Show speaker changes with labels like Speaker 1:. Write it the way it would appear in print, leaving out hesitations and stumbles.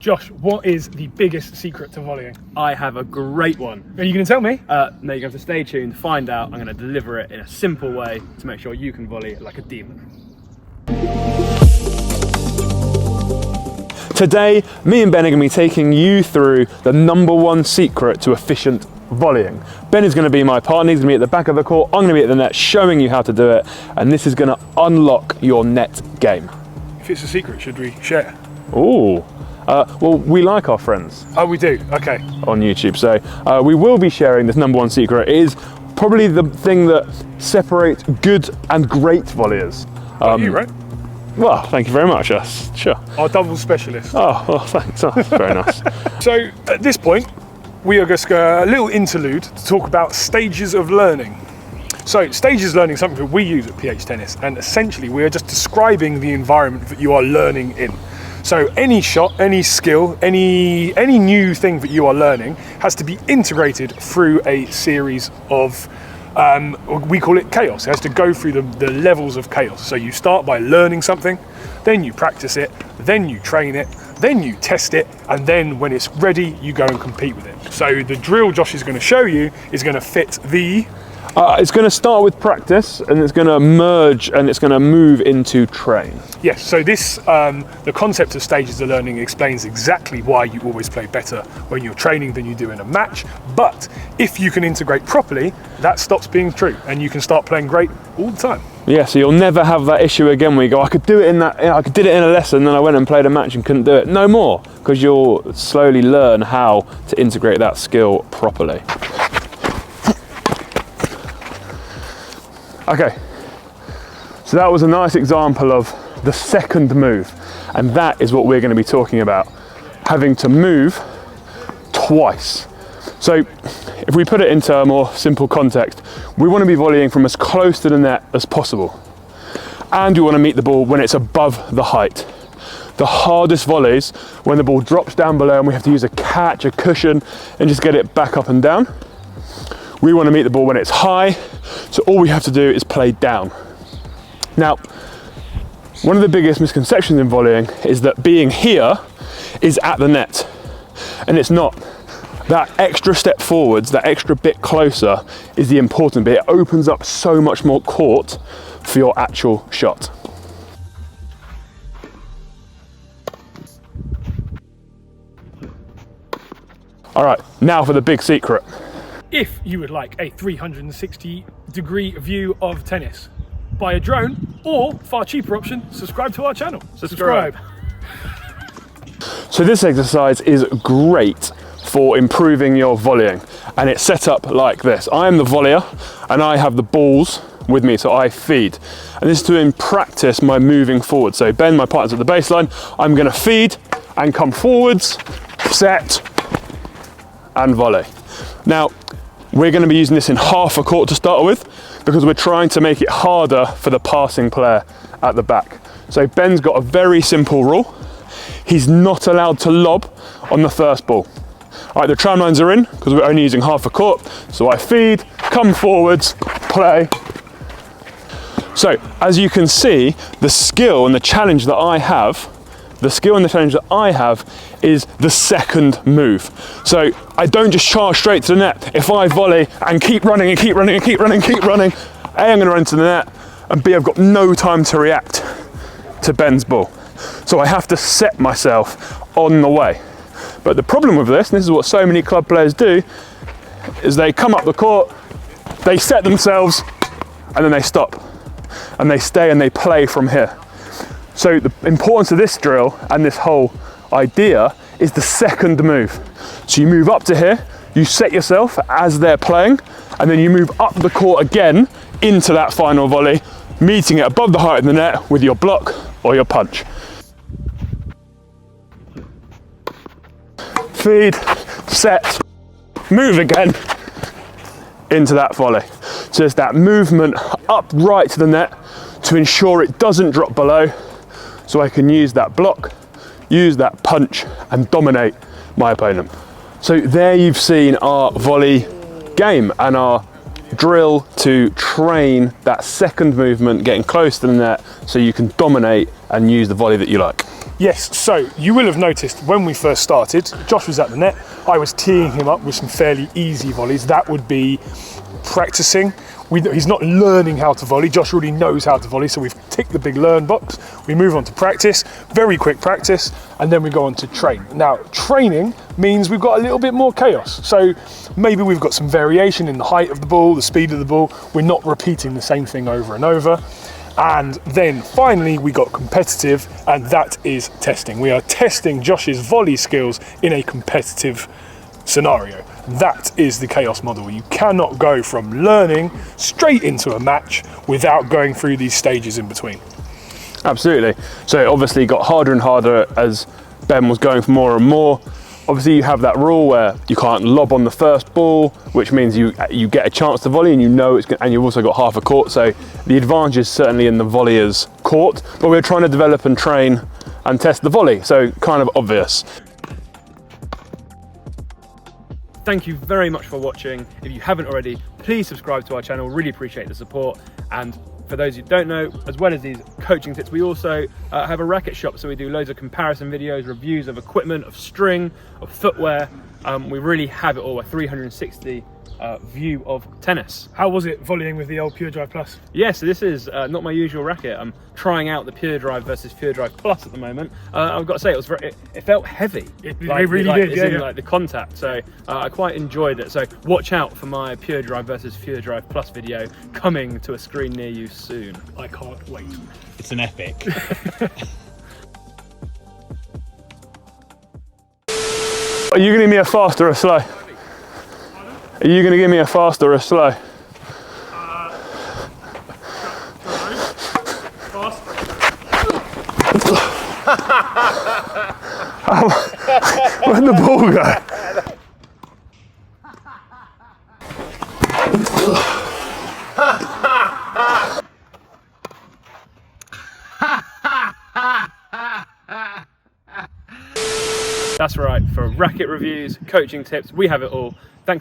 Speaker 1: Josh, what is the biggest secret to volleying?
Speaker 2: I have a great one.
Speaker 1: Are you going to tell me?
Speaker 2: No, you're going to have to stay tuned, find out. I'm going to deliver it in a simple way to make sure you can volley like a demon.
Speaker 3: Today, me and Ben are going to be taking you through the #1 secret to efficient volleying. Ben is going to be my partner, he's going to be at the back of the court, I'm going to be at the net showing you how to do it, and this is going to unlock your net game.
Speaker 1: If it's a secret, should we share?
Speaker 3: Ooh. Well, we like our friends.
Speaker 1: Oh, we do? Okay.
Speaker 3: On YouTube, so we will be sharing this #1 secret. It is probably the thing that separates good and great volleyers.
Speaker 1: You, right?
Speaker 3: Well, thank you very much, yes, sure.
Speaker 1: Our double specialist.
Speaker 3: Oh, well, thanks, oh, very nice.
Speaker 1: So, at this point, we are just a little interlude to talk about stages of learning. So, stages of learning is something that we use at PH Tennis, and essentially we are just describing the environment that you are learning in. So any shot, any skill, any new thing that you are learning has to be integrated through a series of, we call it chaos. It has to go through the levels of chaos. So you start by learning something, then you practice it, then you train it, then you test it, and then when it's ready, you go and compete with it. So the drill Josh is going to show you is going to fit the...
Speaker 3: It's going to start with practice, and it's going to merge, and it's going to move into train.
Speaker 1: Yes, so this, the concept of stages of learning explains exactly why you always play better when you're training than you do in a match. But if you can integrate properly, that stops being true, and you can start playing great all the time.
Speaker 3: Yeah, so you'll never have that issue again where you go, I could do it in that, I did it in a lesson, then I went and played a match and couldn't do it. No more, because you'll slowly learn how to integrate that skill properly. Okay, so that was a nice example of the second move, and that is what we're going to be talking about, having to move twice. So if we put it into a more simple context, we want to be volleying from as close to the net as possible, and we want to meet the ball when it's above the height. The hardest volleys, when the ball drops down below and we have to use a catch, a cushion, and just get it back up and down. We want to meet the ball when it's high, so all we have to do is play down. Now, one of the biggest misconceptions in volleying is that being here is at the net, and it's not. That extra step forwards, that extra bit closer is the important bit. It opens up so much more court for your actual shot. All right, now for the big secret.
Speaker 1: If you would like a 360-degree view of tennis, buy a drone, or far cheaper option, subscribe to our channel. Subscribe.
Speaker 3: So this exercise is great for improving your volleying, and it's set up like this. I am the volleyer, and I have the balls with me, so I feed. And this is to practice my moving forward. So Ben, my partner's at the baseline, I'm gonna feed and come forwards, set, and volley. Now, we're going to be using this in half a court to start with, because we're trying to make it harder for the passing player at the back. So Ben's got a very simple rule. He's not allowed to lob on the first ball. All right, the tram lines are in, because we're only using half a court. So I feed, come forwards, play. So as you can see, the skill and the challenge that I have, is the second move. So I don't just charge straight to the net. If I volley and keep running and keep running and keep running and keep running, A, I'm gonna run to the net, and B, I've got no time to react to Ben's ball. So I have to set myself on the way. But the problem with this, and this is what so many club players do, is they come up the court, they set themselves, and then they stop. And they stay and they play from here. So the importance of this drill and this whole idea is the second move. So you move up to here, you set yourself as they're playing, and then you move up the court again into that final volley, meeting it above the height of the net with your block or your punch. Feed, set, move again into that volley. So it's that movement up right to the net to ensure it doesn't drop below, so I can use that block, use that punch, and dominate my opponent. So there you've seen our volley game and our drill to train that second movement, getting close to the net so you can dominate and use the volley that you like.
Speaker 1: Yes, so you will have noticed when we first started, Josh was at the net. I was teeing him up with some fairly easy volleys. That would be practicing. He's not learning how to volley. Josh already knows how to volley, so we've ticked the big learn box. We move on to practice, very quick practice, and then we go on to train. Now, training means we've got a little bit more chaos. So maybe we've got some variation in the height of the ball, the speed of the ball. We're not repeating the same thing over and over. And then finally we got competitive, and that is testing. We are testing Josh's volley skills in a competitive scenario. That is the chaos model. You cannot go from learning straight into a match without going through these stages in between.
Speaker 3: Absolutely. So it obviously got harder and harder as Ben was going for more and more. Obviously you have that rule where you can't lob on the first ball, which means you get a chance to volley, and you know it's and you've also got half a court. So the advantage is certainly in the volleyer's court, but we're trying to develop and train and test the volley. So kind of obvious.
Speaker 2: Thank you very much for watching. If you haven't already, please subscribe to our channel. Really appreciate the support. And for those who don't know, as well as these coaching tips, we also have a racket shop. So we do loads of comparison videos, reviews of equipment, of string, of footwear. We really have it all, a 360 view of tennis.
Speaker 1: How was it volleying with the old Pure Drive Plus?
Speaker 2: Yeah, so this is not my usual racket. I'm trying out the Pure Drive versus Pure Drive Plus at the moment. I've got to say, it felt heavy.
Speaker 1: It really did, yeah.
Speaker 2: Like the contact. So I quite enjoyed it. So watch out for my Pure Drive versus Pure Drive Plus video coming to a screen near you soon.
Speaker 1: I can't wait.
Speaker 4: It's an epic.
Speaker 3: Are you going to give me a fast or a slow? Are you going to give me a fast or a slow? Where'd the ball go?
Speaker 2: That's right, for racket reviews, coaching tips, we have it all.